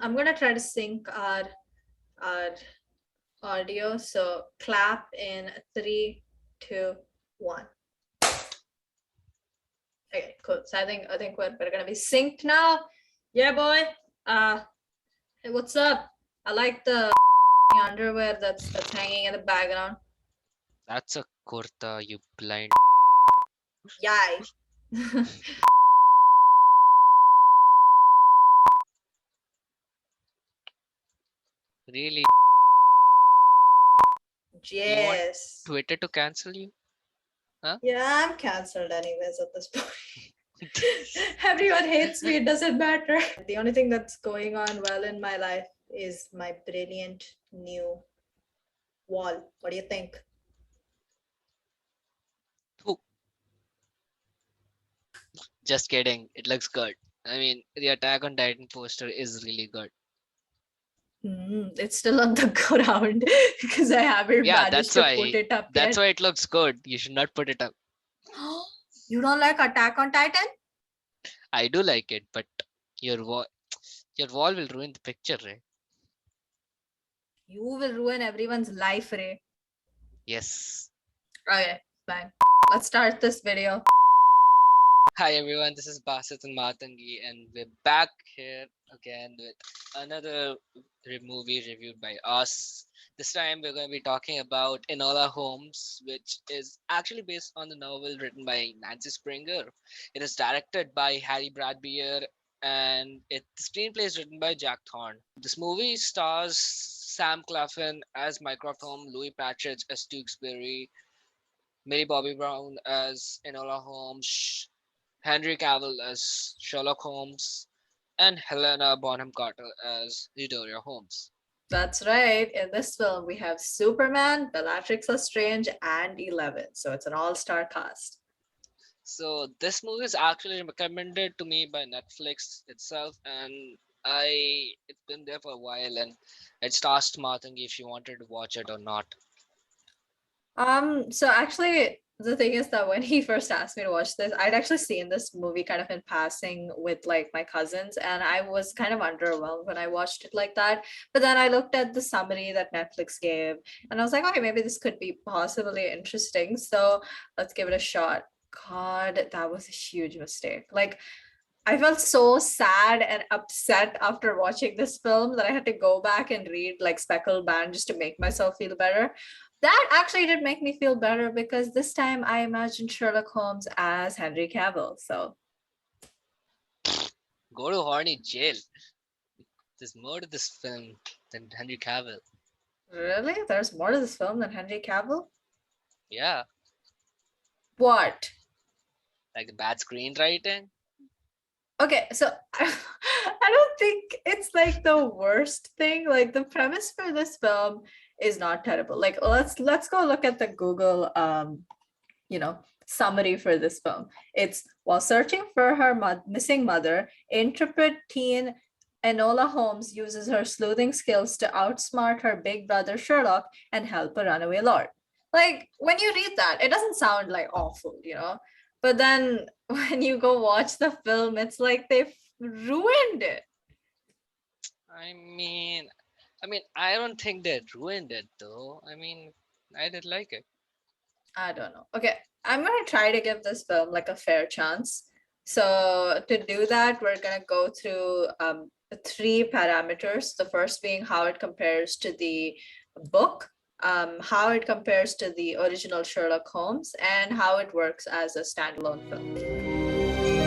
I'm gonna try to sync our audio. So clap in 3, 2, 1. Okay, cool. So I think we're gonna be synced now. Yeah, boy. Hey, what's up? I like the underwear that's hanging in the background. That's a kurta, you blind. Yay. Really? You want Yes. Twitter to cancel you? Huh? Yeah, I'm cancelled anyways at this point. Everyone hates me, it doesn't matter. The only thing that's going on well in my life is my brilliant new wall. What do you think? Phew, just kidding. It looks good. I mean, the Attack on Titan poster is really good. It's still on the ground because I haven't Yeah, managed that's to put why. it up That's yet. why it looks good. You should not put it up. You don't like Attack on Titan? I do like it, but your wall, your wall will ruin the picture, right? You will ruin everyone's life, Ray. Yes. Okay, fine. Let's start this video. Hi everyone, this is Basit and Matangi, and we're back here again with another movie reviewed by us. This time we're going to be talking about Enola Holmes, which is actually based on the novel written by Nancy Springer. It is directed by Harry Bradbeer, and the screenplay is written by Jack Thorne. This movie stars Sam Claflin as Mycroft Holmes, Louis Patchett as Tewksbury, Millie Bobby Brown as Enola Holmes, Henry Cavill as Sherlock Holmes, and Helena Bonham Carter as Eudora Holmes. That's right. In this film, we have Superman, Bellatrix Lestrange, and 11. So it's an all-star cast. So this movie is actually recommended to me by Netflix itself, and it's been there for a while, and I just asked Matangi if she wanted to watch it or not. So actually, the thing is that when he first asked me to watch this, I'd actually seen this movie kind of in passing with like my cousins, and I was kind of underwhelmed when I watched it like that. But then I looked at the summary that Netflix gave, and I was like, okay, maybe this could be possibly interesting. So let's give it a shot. God, that was a huge mistake. Like, I felt so sad and upset after watching this film that I had to go back and read like Speckled Band just to make myself feel better. That actually did make me feel better because this time I imagined Sherlock Holmes as Henry Cavill. So Go to horny jail. There's more to this film than Henry Cavill. really, there's more to this film than Henry Cavill? Yeah, What? like the bad screenwriting. Okay, so I don't think it's like the worst thing. Like the premise for this film is not terrible. Like let's go look at the Google summary for this film. It's while searching for her missing mother, intrepid teen Enola Holmes uses her sleuthing skills to outsmart her big brother Sherlock and help a runaway lord. Like when you read that, it doesn't sound like awful. But then when you go watch the film, it's like they've ruined it. I mean, I don't think they ruined it though. I mean, I did like it. I don't know. Okay, I'm gonna try to give this film like a fair chance. So to do that, we're gonna go through three parameters. The first being how it compares to the book, how it compares to the original Sherlock Holmes, and how it works as a standalone film.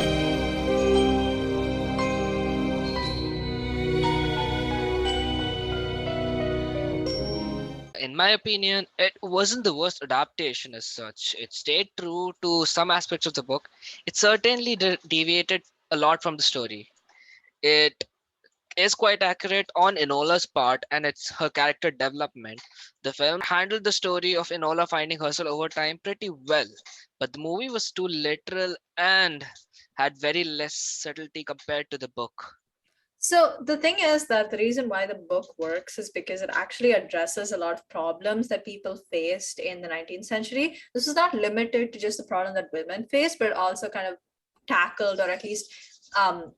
In my opinion, it wasn't the worst adaptation as such. It stayed true to some aspects of the book. It certainly deviated a lot from the story. It is quite accurate on Enola's part and it's her character development. The film handled the story of Enola finding herself over time pretty well, but the movie was too literal and had very less subtlety compared to the book. So the thing is that the reason why the book works is because it actually addresses a lot of problems that people faced in the 19th century. This is not limited to just the problem that women faced, but it also kind of tackled or at least um,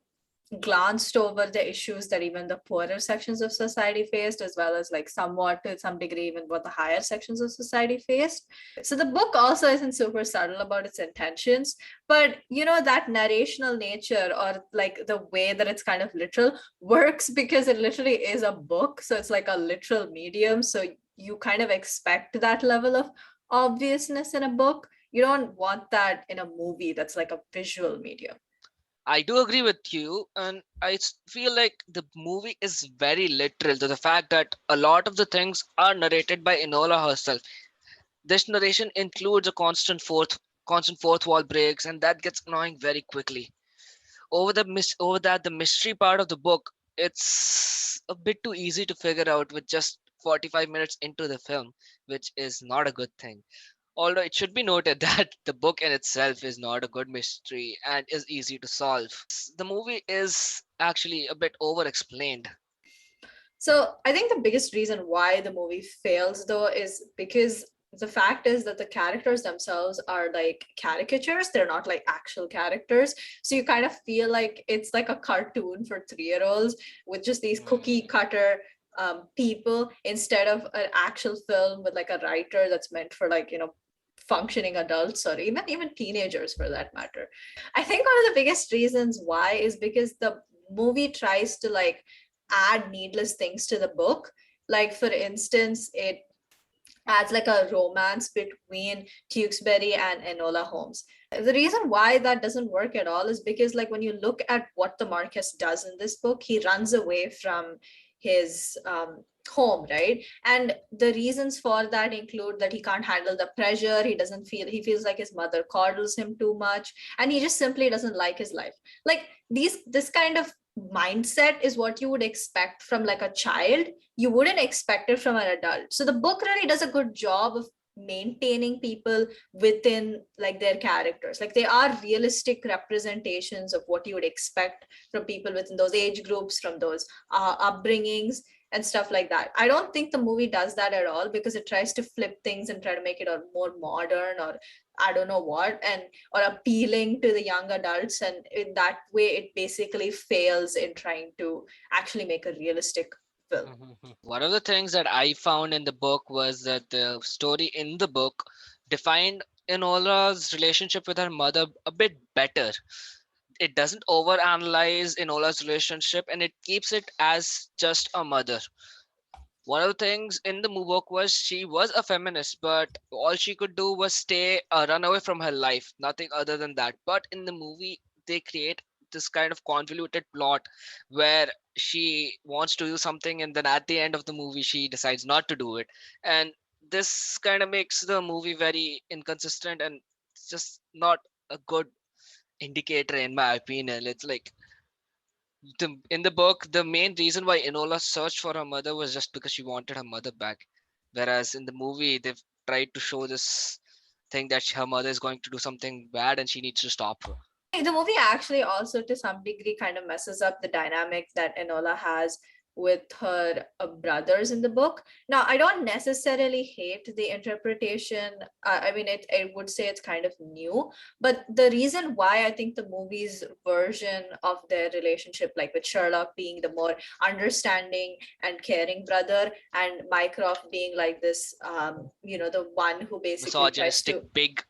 glanced over the issues that even the poorer sections of society faced, as well as like somewhat to some degree even what the higher sections of society faced. So the book also isn't super subtle about its intentions, but you know that narrational nature or like the way that it's kind of literal works because it literally is a book, so it's like a literal medium, so you kind of expect that level of obviousness in a book. You don't want that in a movie that's like a visual medium. I do agree with you, and feel like the movie is very literal to the fact that a lot of the things are narrated by Enola herself. This narration includes a constant fourth wall breaks, and that gets annoying very quickly. Over that, the mystery part of the book, it's a bit too easy to figure out with just 45 minutes into the film, which is not a good thing. Although it should be noted that the book in itself is not a good mystery and is easy to solve. The movie is actually a bit over explained. So I think the biggest reason why the movie fails though is because the fact is that the characters themselves are like caricatures. They're not like actual characters. So you kind of feel like it's like a cartoon for 3-year-olds with just these cookie Mm, cutter people instead of an actual film with like a writer that's meant for like, you know, functioning adults or even teenagers for that matter. I think one of the biggest reasons why is because the movie tries to like add needless things to the book. Like, for instance, it adds like a romance between Tewksbury and Enola Holmes. The reason why that doesn't work at all is because, like, when you look at what the Marquess does in this book, he runs away from his home, right? And the reasons for that include that he can't handle the pressure, he feels like his mother coddles him too much, and he just simply doesn't like his life. Like, this kind of mindset is what you would expect from like a child. You wouldn't expect it from an adult. So the book really does a good job of maintaining people within like their characters. Like, they are realistic representations of what you would expect from people within those age groups, from those upbringings and stuff like that. I don't think the movie does that at all because it tries to flip things and try to make it a more modern or I don't know what, and or appealing to the young adults, and in that way it basically fails in trying to actually make a realistic film. One of the things that I found in the book was that the story in the book defined Enola's relationship with her mother a bit better. It doesn't overanalyze Enola's relationship, and it keeps it as just a mother. One of the things in the book was she was a feminist, but all she could do was run away from her life, nothing other than that. But in the movie, they create this kind of convoluted plot where she wants to do something, and then at the end of the movie, she decides not to do it. And this kind of makes the movie very inconsistent and it's just not a good indicator, in my opinion. It's like in the book, the main reason why Enola searched for her mother was just because she wanted her mother back. Whereas in the movie, they've tried to show this thing that her mother is going to do something bad and she needs to stop her. The movie actually also to some degree kind of messes up the dynamic that Enola has with her brothers in the book. Now, I don't necessarily hate the interpretation. I mean, it would say it's kind of new, but the reason why I think the movie's version of their relationship, like with Sherlock being the more understanding and caring brother, and Mycroft being like this, you know, the one who basically tries Misogynistic to, pig.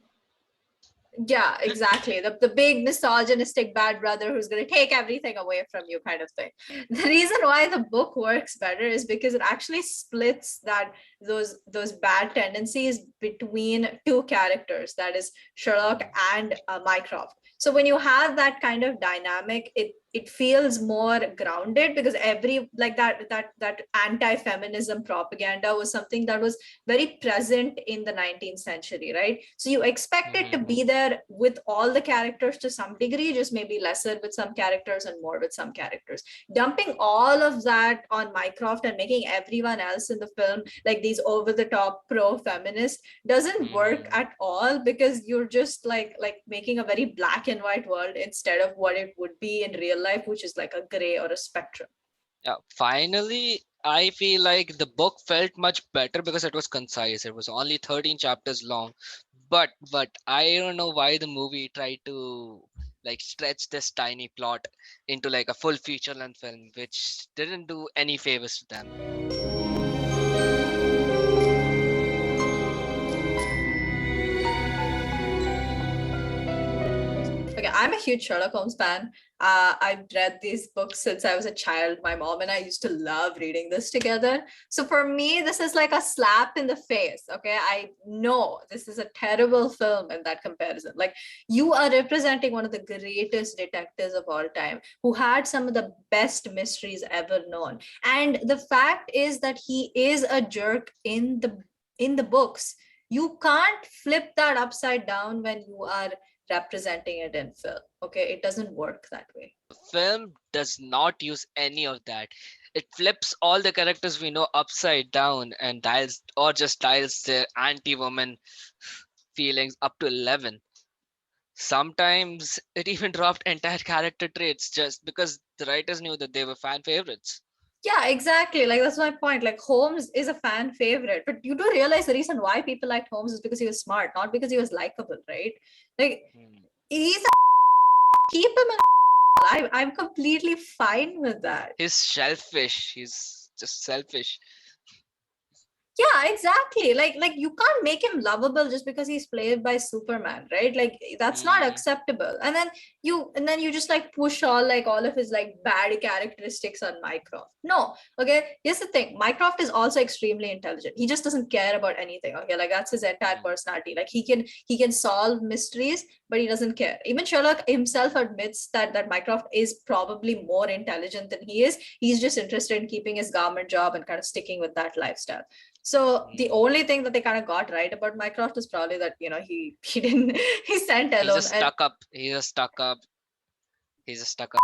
yeah, exactly, the big misogynistic bad brother who's going to take everything away from you kind of thing. The reason why the book works better is because it actually splits that those bad tendencies between two characters, that is Sherlock and Mycroft. So when you have that kind of dynamic, it feels more grounded because every like that anti-feminism propaganda was something that was very present in the 19th century, right? So you expect it to be there with all the characters to some degree, just maybe lesser with some characters and more with some characters. Dumping all of that on Mycroft and making everyone else in the film like these over the top pro feminists doesn't work at all, because you're just like making a very black and white world instead of what it would be in real life, which is like a gray or a spectrum. Yeah, finally, I feel like the book felt much better because it was concise. It was only 13 chapters long. But I don't know why the movie tried to like stretch this tiny plot into like a full feature length film, which didn't do any favors to them. Okay, I'm a huge Sherlock Holmes fan. I've read these books since I was a child. My mom and I used to love reading this together. So for me, this is like a slap in the face. Okay, I know this is a terrible film in that comparison. Like, you are representing one of the greatest detectives of all time who had some of the best mysteries ever known. And the fact is that he is a jerk in the books. You can't flip that upside down when you are representing it in film. Okay, it doesn't work that way. Film does not use any of that. It flips all the characters we know upside down and dials or just dials their anti-woman feelings up to 11. Sometimes it even dropped entire character traits just because the writers knew that they were fan favorites. Yeah, exactly. Like, that's my point. Like, Holmes is a fan favorite, but you do realize the reason why people liked Holmes is because he was smart, not because he was likable, right? Like, Hmm. he's a keep him in. I'm completely fine with that. He's selfish. He's just selfish. Yeah, exactly. Like you can't make him lovable just because he's played by Superman, right? Like, that's not Hmm. acceptable. And then you just like push all of his like bad characteristics on Mycroft. No, okay. Here's the thing. Mycroft is also extremely intelligent. He just doesn't care about anything. Okay, like that's his entire Hmm. personality. Like, he can solve mysteries, but he doesn't care. Even Sherlock himself admits that Mycroft is probably more intelligent than he is. He's just interested in keeping his government job and kind of sticking with that lifestyle. So the Hmm. only thing that they kind of got right about Mycroft is probably that he didn't he sent He's alone. just And stuck up. He's just stuck up. He's just stuck up.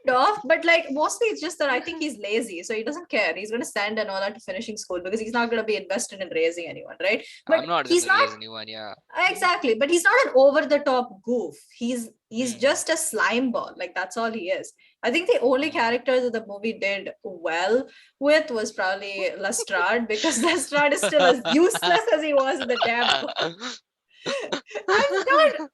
off, but like mostly it's just that I think he's lazy, so he doesn't care. He's gonna send Enola to finishing school because he's not gonna be invested in raising anyone, right? But I'm not he's gonna not. raise anyone. Yeah. Exactly, but he's not an over the top goof. He's Hmm. just a slime ball. Like, that's all he is. I think the only Hmm. character that the movie did well with was probably Lestrade, because Lestrade is still as useless as he was in the damn book. I'm not.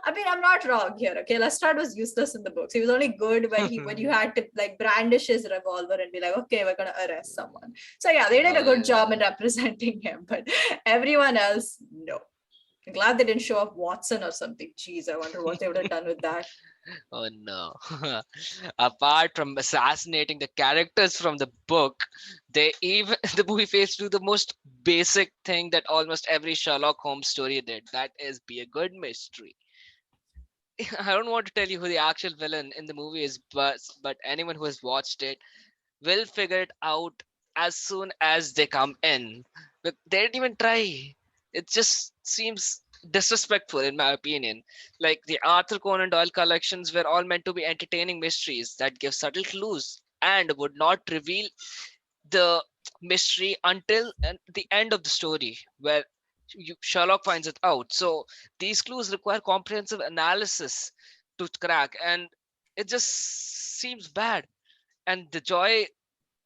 I mean, I'm not wrong here. Okay, Lestrade was useless in the books. He was only good when you had to like brandish his revolver and be like, okay, we're gonna arrest someone. So yeah, they did Oh a good job in yeah. representing him, but everyone else, no. I'm glad they didn't show up Watson or something. Jeez, I wonder what they would have done with that. Oh no. Apart from assassinating the characters from the book, they even the movie fails to do the most basic thing that almost every Sherlock Holmes story did. That is be a good mystery. I don't want to tell you who the actual villain in the movie is, but anyone who has watched it will figure it out as soon as they come in. But they didn't even try. It just seems disrespectful, in my opinion. Like the Arthur Conan Doyle collections were all meant to be entertaining mysteries that give subtle clues and would not reveal the mystery until the end of the story, where Sherlock finds it out. So these clues require comprehensive analysis to crack, and it just seems bad. And the joy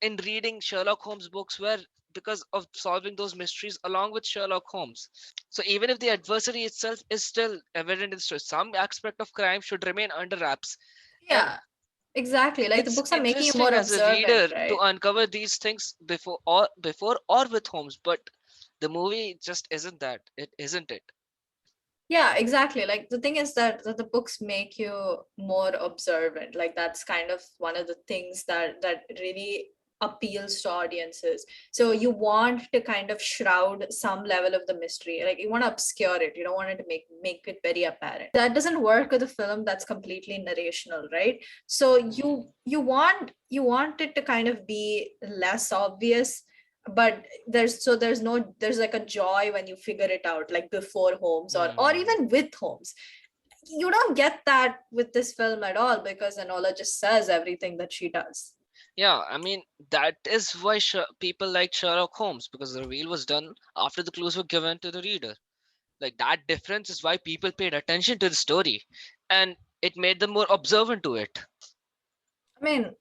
in reading Sherlock Holmes books were because of solving those mysteries along with Sherlock Holmes. So even if the adversary itself is still evident in the story, some aspect of crime should remain under wraps. And Yeah, exactly. Like, the it's books are making you more interesting as a observant, reader to right? uncover these things before or with Holmes, but the movie just isn't that. It isn't it. Yeah, exactly. Like, the thing is that the books make you more observant. Like, that's kind of one of the things that really appeals to audiences. So you want to kind of shroud some level of the mystery. Like, you want to obscure it. You don't want it to make it very apparent. That doesn't work with a film that's completely narrational, right? So Hmm. you want it to kind of be less obvious, but there's like a joy when you figure it out, like before Holmes or Hmm. even with Holmes. You don't get that with this film at all, because Enola just says everything that she does. Yeah, I mean that is why people like Sherlock Holmes, because the reveal was done after the clues were given to the reader. Like that difference is why people paid attention to the story, and it made them more observant to it. I mean,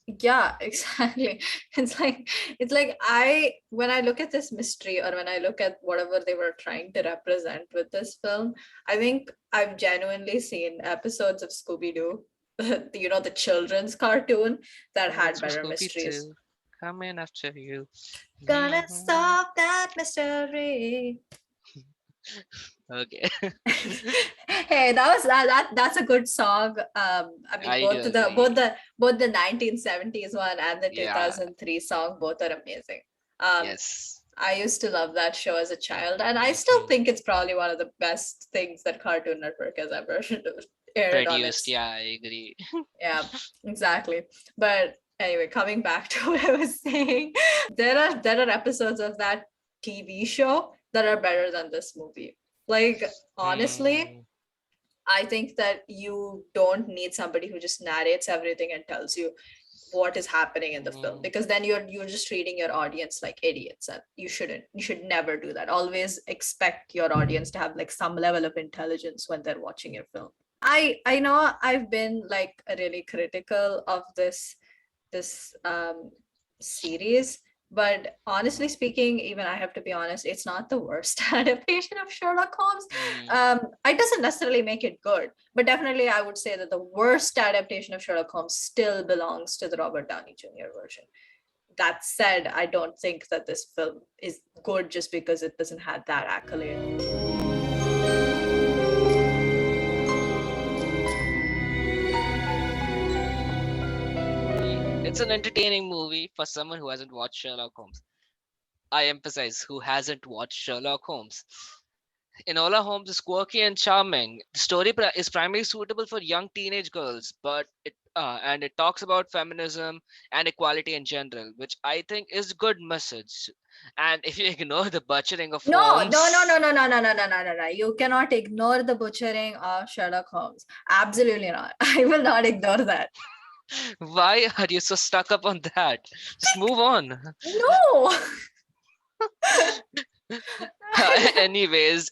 Yeah, exactly. It's like I when I look at this mystery or when I look at whatever they were trying to represent with this film, I think I've genuinely seen episodes of Scooby-Doo, the children's cartoon that had Mr. better Scooby mysteries. 2, coming after you. Gonna solve that mystery. Okay. Hey, that's a good song. I mean, I do both the both agree. the both the 1970s one and the Yeah, 2003 song, both are amazing. Um, yes. I used to love that show as a child, and I still Hmm. think it's probably one of the best things that Cartoon Network has ever aired on Produced, its. yeah, I agree. Yeah, exactly. But anyway, coming back to what I was saying, there are episodes of that TV show that are better than this movie. Like honestly, Hmm. I think that you don't need somebody who just narrates everything and tells you what is happening in the film, Hmm. because then you're just treating your audience like idiots, and you should never do that. Always expect your audience to have like some level of intelligence when they're watching your film. I know I've been like really critical of this series, but honestly speaking, even I have to be honest, it's not the worst adaptation of Sherlock Holmes. Hmm. It doesn't necessarily make it good, but definitely I would say that the worst adaptation of Sherlock Holmes still belongs to the Robert Downey Jr. version. That said, I don't think that this film is good just because it doesn't have that accolade. It's an entertaining movie for someone who hasn't watched Sherlock Holmes. I emphasize who hasn't watched Sherlock Holmes. Enola Holmes is quirky and charming. The story is primarily suitable for young teenage girls, but it talks about feminism and equality in general, which I think is good message. And if you ignore the butchering of No, no, no, Holmes, no, no, no, no, no, no, no, no, no. You cannot ignore the butchering of Sherlock Holmes. Absolutely not. I will not ignore that. why are you so stuck up on that? Just move on. No.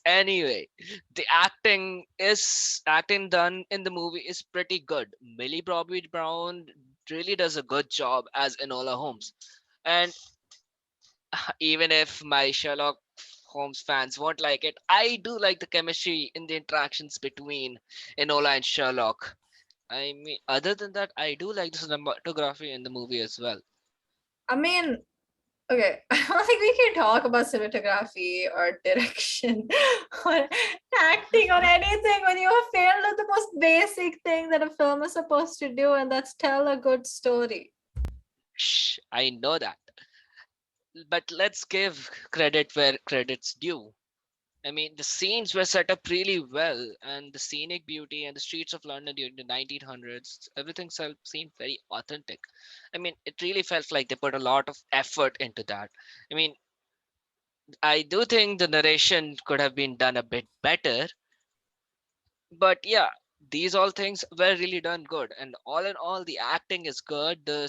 Anyway, the acting done in the movie is pretty good. Millie Bobby Brown really does a good job as Enola Holmes, and even if my Sherlock Holmes fans won't like it, I do like the chemistry in the interactions between Enola and Sherlock. I mean, other than that, I do like the cinematography in the movie as well. I mean, okay, I don't think we can talk about cinematography or direction or acting or anything when you have failed at the most basic thing that a film is supposed to do, and that's tell a good story. Shh, I know that, but let's give credit where credit's due. I mean, the scenes were set up really well, and the scenic beauty and the streets of London during the 1900s, everything seemed very authentic. I mean, it really felt like they put a lot of effort into that. I mean, I do think the narration could have been done a bit better, but yeah, these all things were really done good. And all in all, the acting is good. The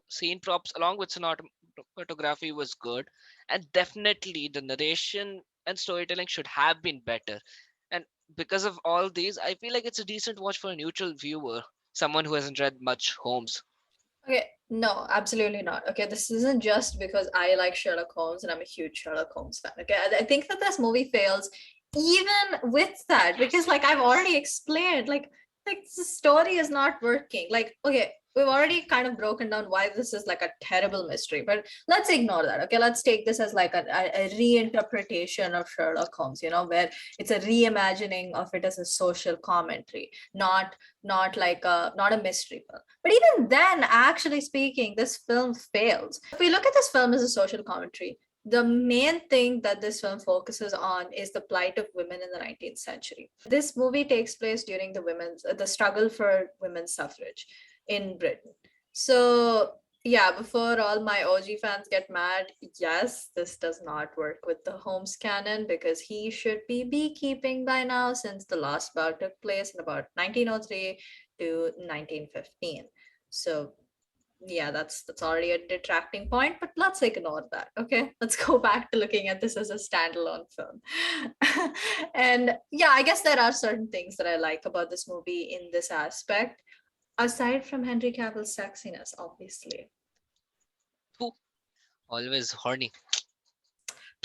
scene props, along with cinematography, was good, and definitely the narration and storytelling should have been better. And because of all these, I feel like it's a decent watch for a neutral viewer, someone who hasn't read much Holmes. Okay, no, absolutely not. Okay, this isn't just because I like Sherlock Holmes and I'm a huge Sherlock Holmes fan. Okay, I think that this movie fails even with that because, like, I've already explained, like the story is not working. Like, okay, we've already kind of broken down why this is like a terrible mystery, but let's ignore that. Okay, let's take this as like a reinterpretation of Sherlock Holmes. Where it's a reimagining of it as a social commentary, not a mystery film. But even then, actually speaking, this film fails. If we look at this film as a social commentary, the main thing that this film focuses on is the plight of women in the 19th century. This movie takes place during the struggle for women's suffrage in Britain. So yeah, before all my OG fans get mad, yes, this does not work with the Holmes canon because he should be beekeeping by now since the last bout took place in about 1903 to 1915. So yeah, that's already a detracting point, but let's ignore that. Okay, let's go back to looking at this as a standalone film. And yeah, I guess there are certain things that I like about this movie in this aspect. Aside from Henry Cavill's sexiness, obviously. Phew, always horny.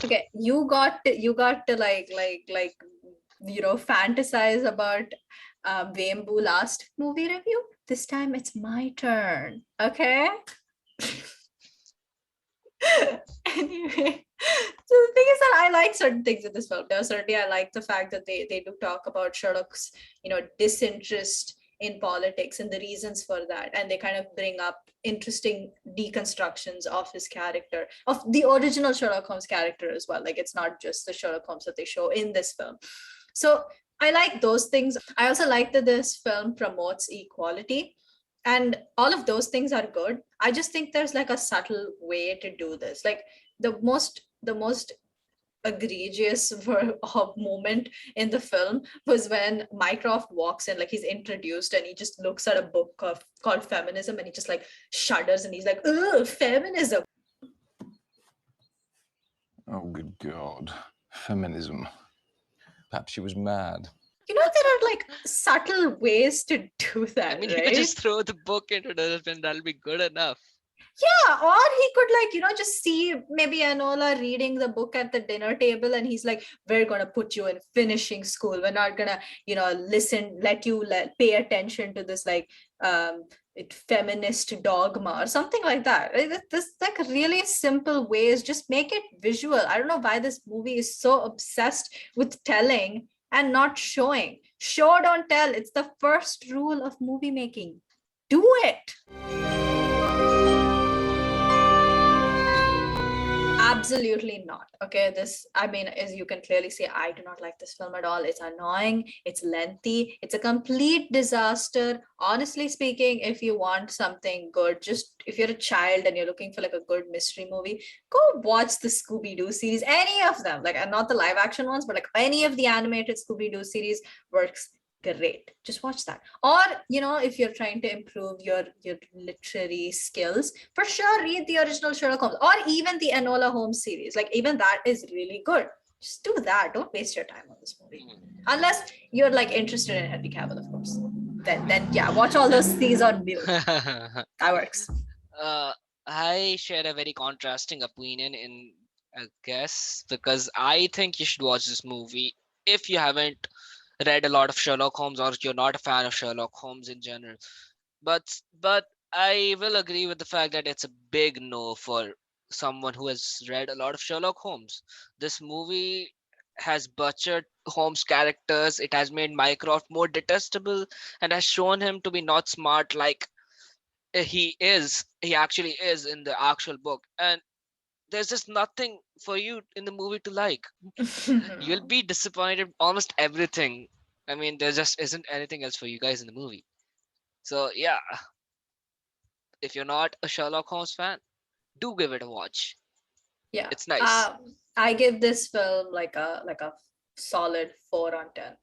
Okay, you got to fantasize about Vembu last movie review. This time it's my turn. Okay. Anyway, so the thing is that I like certain things in this film. Certainly, I like the fact that they do talk about Sherlock's, disinterest in politics and the reasons for that, and they kind of bring up interesting deconstructions of his character, of the original Sherlock Holmes character as well. Like it's not just the Sherlock Holmes that they show in this film. So I like those things. I also like that this film promotes equality, and all of those things are good. I just think there's like a subtle way to do this. Like the most egregious moment in the film was when Mycroft walks in, like he's introduced and he just looks at a book called Feminism, and he just like shudders and he's like, ugh, feminism. Oh, good God. Feminism. Perhaps she was mad. There are like subtle ways to do that, I mean, you could right? just throw the book into the dustbin. That'll be good enough. Yeah, or he could just see maybe Enola reading the book at the dinner table, and he's like, we're gonna put you in finishing school. We're not gonna, pay attention to this feminist dogma or something like that. Right? This like really simple ways, just make it visual. I don't know why this movie is so obsessed with telling and not showing. Show, don't tell. It's the first rule of movie making. Do it. Absolutely not. Okay, I mean, as you can clearly see, I do not like this film at all. It's annoying, it's lengthy, it's a complete disaster. Honestly speaking, if you want something good, just if you're a child and you're looking for like a good mystery movie, go watch the Scooby-Doo series, any of them. Like, and not the live action ones, but like any of the animated Scooby-Doo series works great. Just watch that. Or if you're trying to improve your literary skills, for sure read the original Sherlock Holmes, or even the Enola Holmes series. Like even that is really good. Just do that. Don't waste your time on this movie, unless you're like interested in Henry Cavill, of course. Then yeah, watch all those things on mute. That works. I share a very contrasting opinion in, I guess, because I think you should watch this movie if you haven't read a lot of Sherlock Holmes or you're not a fan of Sherlock Holmes in general. But I will agree with the fact that it's a big no for someone who has read a lot of Sherlock Holmes. This movie has butchered Holmes' characters. It has made Mycroft more detestable and has shown him to be not smart like he actually is in the actual book. And there's just nothing for you in the movie to like. You'll be disappointed almost everything. I mean, there just isn't anything else for you guys in the movie. So yeah, if you're not a Sherlock Holmes fan, do give it a watch. Yeah. It's nice. I give this film like a solid 4 on 10.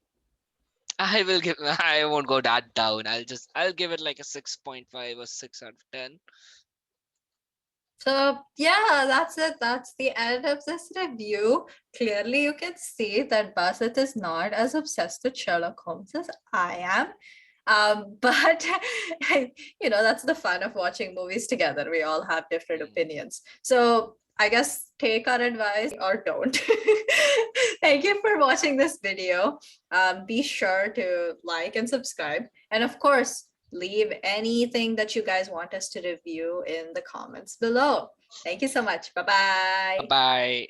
I won't go that down. I'll give it like a 6.5 or 6 out of 10. So yeah, that's it. That's the end of this review. Clearly, you can see that Basit is not as obsessed with Sherlock Holmes as I am. But that's the fun of watching movies together. We all have different opinions. So I guess take our advice or don't. Thank you for watching this video. Be sure to like and subscribe. And of course, leave anything that you guys want us to review in the comments below. Thank you so much. Bye bye. Bye bye.